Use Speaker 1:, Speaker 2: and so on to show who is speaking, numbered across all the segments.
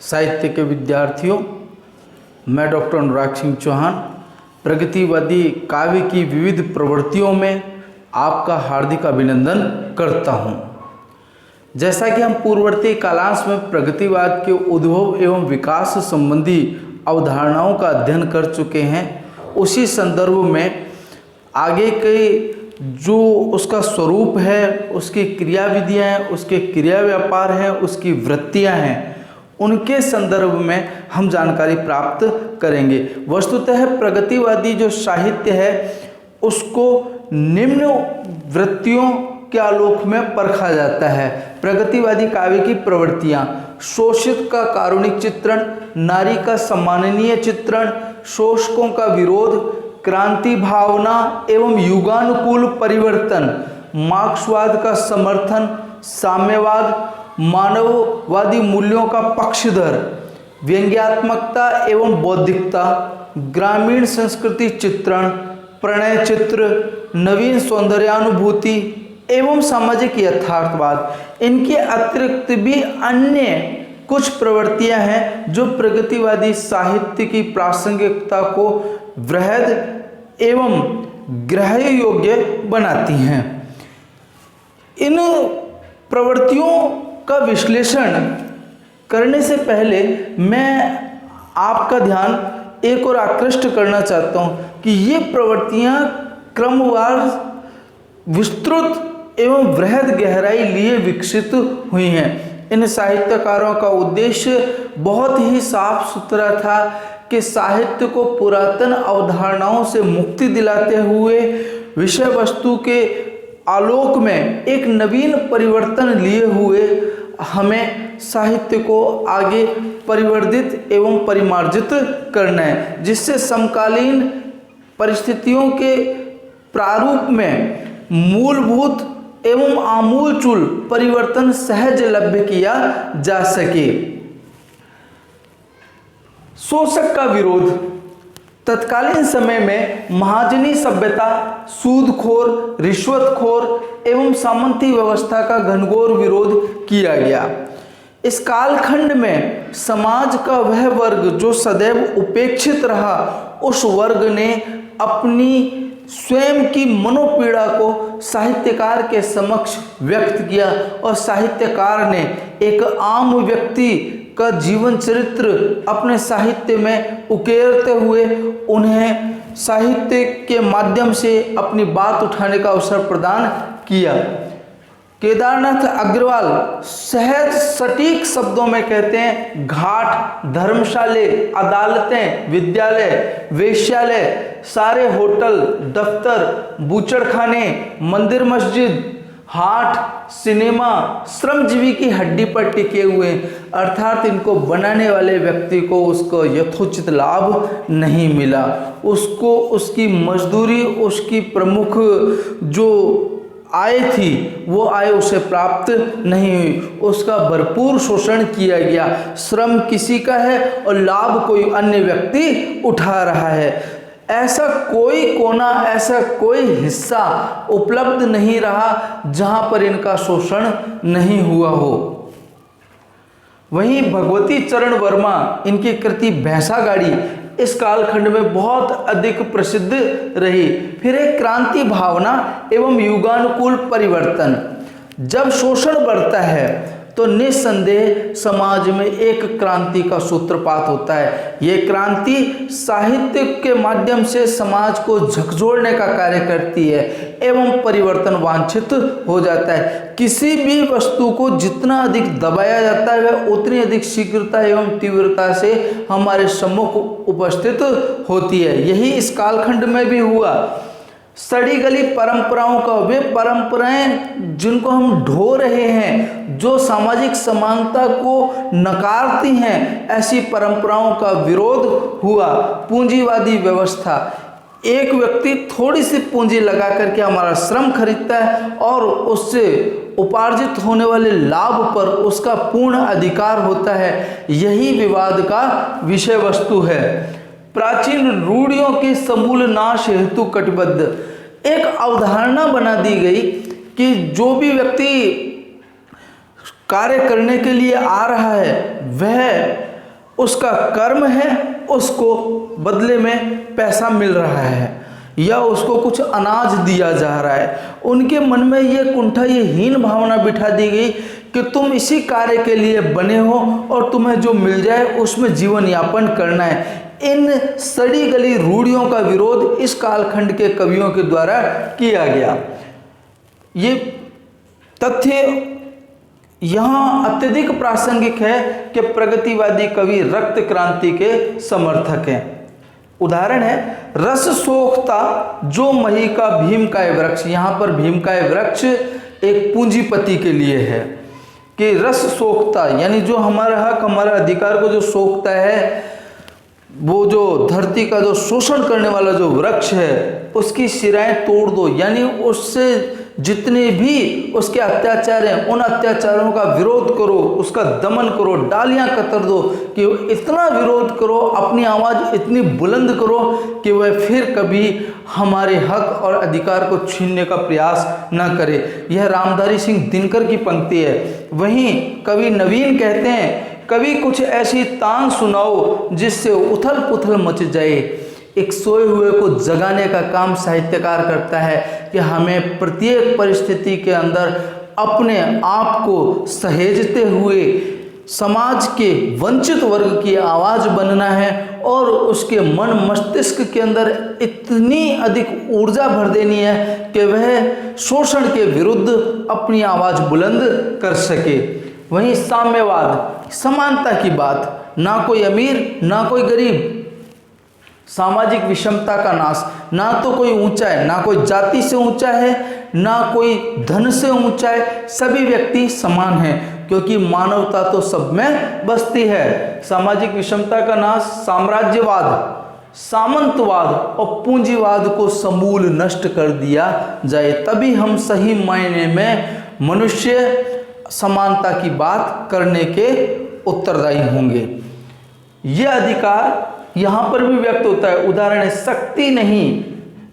Speaker 1: साहित्य के विद्यार्थियों, मैं डॉक्टर अनुराग सिंह चौहान प्रगतिवादी काव्य की विविध प्रवृत्तियों में आपका हार्दिक अभिनंदन करता हूं। जैसा कि हम पूर्ववर्ती कालांश में प्रगतिवाद के उद्भव एवं विकास संबंधी अवधारणाओं का अध्ययन कर चुके हैं, उसी संदर्भ में आगे के जो उसका स्वरूप है, उसकी क्रियाविधियाँ हैं, उसके क्रिया व्यापार हैं, उसकी वृत्तियाँ हैं, उनके संदर्भ में हम जानकारी प्राप्त करेंगे। वस्तुतः प्रगतिवादी जो साहित्य है उसको निम्न वृत्तियों के आलोक में परखा जाता है। प्रगतिवादी काव्य की प्रवृत्तियाँ: शोषित का कारुणिक चित्रण, नारी का सम्माननीय चित्रण, शोषकों का विरोध, क्रांति भावना एवं युगानुकूल परिवर्तन, मार्क्सवाद का समर्थन, साम्यवाद, मानववादी मूल्यों का पक्षधर, व्यंग्यात्मकता एवं बौद्धिकता, ग्रामीण संस्कृति चित्रण, प्रणय चित्र, नवीन सौंदर्यानुभूति एवं सामाजिक यथार्थवाद। इनके अतिरिक्त भी अन्य कुछ प्रवृत्तियां हैं जो प्रगतिवादी साहित्य की प्रासंगिकता को वृहद एवं ग्राह्य योग्य बनाती हैं। इन प्रवृत्तियों का विश्लेषण करने से पहले मैं आपका ध्यान एक और आकृष्ट करना चाहता हूं कि ये प्रवृत्तियां क्रमवार विस्तृत एवं वृहद गहराई लिए विकसित हुई हैं। इन साहित्यकारों का उद्देश्य बहुत ही साफ सुथरा था कि साहित्य को पुरातन अवधारणाओं से मुक्ति दिलाते हुए विषय वस्तु के आलोक में एक नवीन परिवर्तन लिए हुए हमें साहित्य को आगे परिवर्धित एवं परिमार्जित करना है, जिससे समकालीन परिस्थितियों के प्रारूप में मूलभूत एवं आमूलचूल परिवर्तन सहज लभ्य किया जा सके। शोषक का विरोध: तत्कालीन समय में महाजनी सभ्यता, सूदखोर, रिश्वतखोर एवं सामंती व्यवस्था का घनघोर विरोध किया गया। इस कालखंड में समाज का वह वर्ग जो सदैव उपेक्षित रहा, उस वर्ग ने अपनी स्वयं की मनोपीड़ा को साहित्यकार के समक्ष व्यक्त किया और साहित्यकार ने एक आम व्यक्ति का जीवन चरित्र अपने साहित्य में उकेरते हुए उन्हें साहित्य के माध्यम से अपनी बात उठाने का अवसर प्रदान किया। केदारनाथ अग्रवाल सहज सटीक शब्दों में कहते हैं, घाट, धर्मशाले, अदालतें, विद्यालय, वेश्यालय, सारे होटल, दफ्तर, बूचड़खाने, मंदिर मस्जिद, हाट, सिनेमा श्रमजीवी की हड्डी पर टिके हुए, अर्थात इनको बनाने वाले व्यक्ति को उसको यथोचित लाभ नहीं मिला, उसको उसकी मजदूरी, उसकी प्रमुख जो आय थी वो आय उसे प्राप्त नहीं हुई, उसका भरपूर शोषण किया गया। श्रम किसी का है और लाभ कोई अन्य व्यक्ति उठा रहा है। ऐसा कोई कोना, ऐसा कोई हिस्सा उपलब्ध नहीं रहा जहां पर इनका शोषण नहीं हुआ हो। वहीं भगवती चरण वर्मा, इनकी कृति भैंसा गाड़ी इस कालखंड में बहुत अधिक प्रसिद्ध रही। फिर एक क्रांति भावना एवं युगानुकूल परिवर्तन: जब शोषण बढ़ता है तो निस्संदेह समाज में एक क्रांति का सूत्रपात होता है। ये क्रांति साहित्य के माध्यम से समाज को झकझोरने का कार्य करती है एवं परिवर्तन वांछित हो जाता है। किसी भी वस्तु को जितना अधिक दबाया जाता है वह उतनी अधिक शीघ्रता एवं तीव्रता से हमारे सम्मुख उपस्थित होती है। यही इस कालखंड में भी हुआ। सड़ी गली परंपराओं का, वे परंपराएं जिनको हम ढो रहे हैं, जो सामाजिक समानता को नकारती हैं, ऐसी परंपराओं का विरोध हुआ। पूंजीवादी व्यवस्था: एक व्यक्ति थोड़ी सी पूंजी लगा करके हमारा श्रम खरीदता है और उससे उपार्जित होने वाले लाभ पर उसका पूर्ण अधिकार होता है। यही विवाद का विषय वस्तु है। प्राचीन रूढ़ियों के समूल नाश हेतु कटिबद्ध: एक अवधारणा बना दी गई कि जो भी व्यक्ति कार्य करने के लिए आ रहा है वह उसका कर्म है, उसको बदले में पैसा मिल रहा है या उसको कुछ अनाज दिया जा रहा है, उनके मन में ये कुंठा, ये हीन भावना बिठा दी गई कि तुम इसी कार्य के लिए बने हो और तुम्हें जो मिल जाए उसमें जीवन यापन करना है। इन सड़ी गली रूढ़ियों का विरोध इस कालखंड के कवियों के द्वारा किया गया। ये तथ्य यहाँ अत्यधिक प्रासंगिक है कि प्रगतिवादी कवि रक्त क्रांति के समर्थक हैं। उदाहरण है, रस सोखता जो मही का भीमकाय वृक्ष। यहाँ पर भीमकाय वृक्ष एक पूंजीपति के लिए है कि रस सोखता यानी जो हमारा हक, हमारा अधिकार को जो सोखता है, वो जो धरती का जो शोषण करने वाला जो वृक्ष है उसकी शिराएं तोड़ दो, यानी उससे जितने भी उसके अत्याचार हैं उन अत्याचारों का विरोध करो, उसका दमन करो, डालियां कतर दो कि इतना विरोध करो, अपनी आवाज़ इतनी बुलंद करो कि वह फिर कभी हमारे हक और अधिकार को छीनने का प्रयास न करे। यह रामधारी सिंह दिनकर की पंक्ति है। वहीं कवि नवीन कहते हैं, कभी कुछ ऐसी तान सुनाओ जिससे उथल पुथल मच जाए। एक सोए हुए को जगाने का काम साहित्यकार करता है कि हमें प्रत्येक परिस्थिति के अंदर अपने आप को सहेजते हुए समाज के वंचित वर्ग की आवाज़ बनना है और उसके मन मस्तिष्क के अंदर इतनी अधिक ऊर्जा भर देनी है कि वह शोषण के विरुद्ध अपनी आवाज़ बुलंद कर सके। वहीं साम्यवाद, समानता की बात, ना कोई अमीर ना कोई गरीब, सामाजिक विषमता का नाश, ना तो कोई ऊंचा है, ना कोई जाति से ऊंचा है, ना कोई धन से ऊंचा है, सभी व्यक्ति समान हैं क्योंकि मानवता तो सब में बसती है। सामाजिक विषमता का नाश, साम्राज्यवाद, सामंतवाद और पूंजीवाद को समूल नष्ट कर दिया जाए, तभी हम सही मायने में मनुष्य समानता की बात करने के उत्तरदायी होंगे। यह अधिकार यहाँ पर भी व्यक्त होता है। उदाहरण है, शक्ति नहीं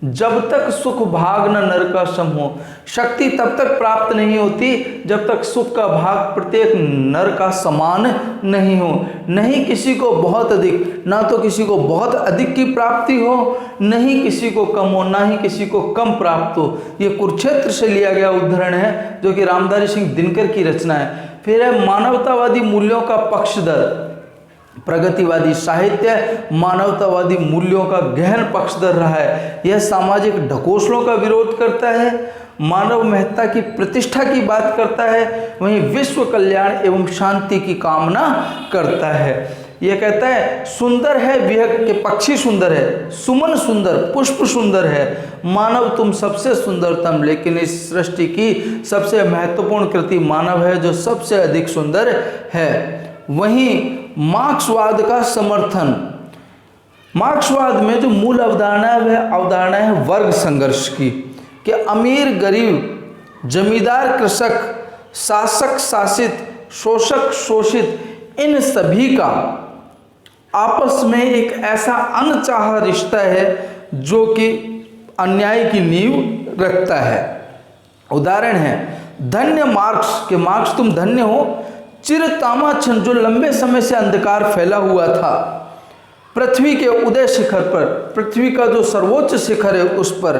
Speaker 1: जब तक सुख भाग न नर का सम हो। शक्ति तब तक प्राप्त नहीं होती जब तक सुख का भाग प्रत्येक नर का समान नहीं हो। नहीं किसी को बहुत अधिक, ना तो किसी को बहुत अधिक की प्राप्ति हो, नहीं किसी को कम हो, ना ही किसी को कम प्राप्त हो। ये कुरुक्षेत्र से लिया गया उदाहरण है जो कि रामधारी सिंह दिनकर की रचना है। फिर है मानवतावादी मूल्यों का पक्षधर। प्रगतिवादी साहित्य मानवतावादी मूल्यों का गहन पक्षधर रहा है। यह सामाजिक ढकोसलों का विरोध करता है, मानव महत्ता की प्रतिष्ठा की बात करता है, वहीं विश्व कल्याण एवं शांति की कामना करता है। यह कहता है, सुंदर है विहग के पक्षी सुंदर है, सुमन सुंदर, पुष्प सुंदर है, मानव तुम सबसे सुंदरतम, लेकिन इस सृष्टि की सबसे महत्वपूर्ण कृति मानव है जो सबसे अधिक सुंदर है। वहीं मार्क्सवाद का समर्थन, मार्क्सवाद में जो मूल अवधारणा है वह अवधारणा है वर्ग संघर्ष की, कि अमीर गरीब, जमींदार कृषक, शासक शासित, शोषक शोषित, इन सभी का आपस में एक ऐसा अनचाहा रिश्ता है जो कि अन्याय की नींव रखता है। उदाहरण है, धन्य मार्क्स, के मार्क्स तुम धन्य हो, चिरतामा छन जो लंबे समय से अंधकार फैला हुआ था, पृथ्वी के उदय शिखर पर, पृथ्वी का जो सर्वोच्च शिखर है उस पर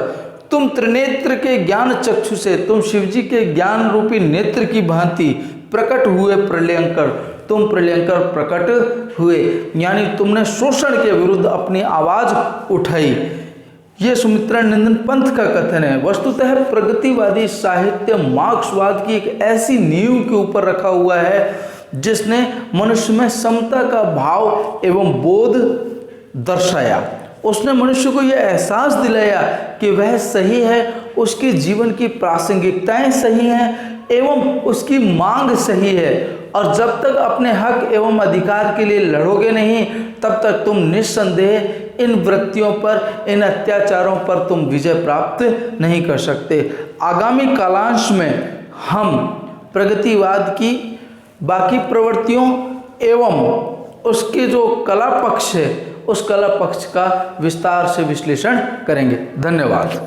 Speaker 1: तुम त्रिनेत्र के ज्ञान चक्षु से, तुम शिवजी के ज्ञान रूपी नेत्र की भांति प्रकट हुए प्रलयंकर, तुम प्रलयंकर प्रकट हुए, यानी तुमने शोषण के विरुद्ध अपनी आवाज उठाई। ये सुमित्रानंदन पंत का कथन है। वस्तुतः प्रगतिवादी साहित्य मार्क्सवाद की एक ऐसी नींव के ऊपर रखा हुआ है जिसने मनुष्य में समता का भाव एवं बोध दर्शाया। उसने मनुष्य को यह एहसास दिलाया कि वह सही है, उसके जीवन की प्रासंगिकताएं सही हैं एवं उसकी मांग सही है, और जब तक अपने हक एवं अधिकार के लिए लड़ोगे नहीं तब तक तुम निस्संदेह इन वृत्तियों पर, इन अत्याचारों पर तुम विजय प्राप्त नहीं कर सकते। आगामी कालांश में हम प्रगतिवाद की बाकी प्रवृत्तियों एवं उसके जो कला पक्ष है उस कला पक्ष का विस्तार से विश्लेषण करेंगे। धन्यवाद।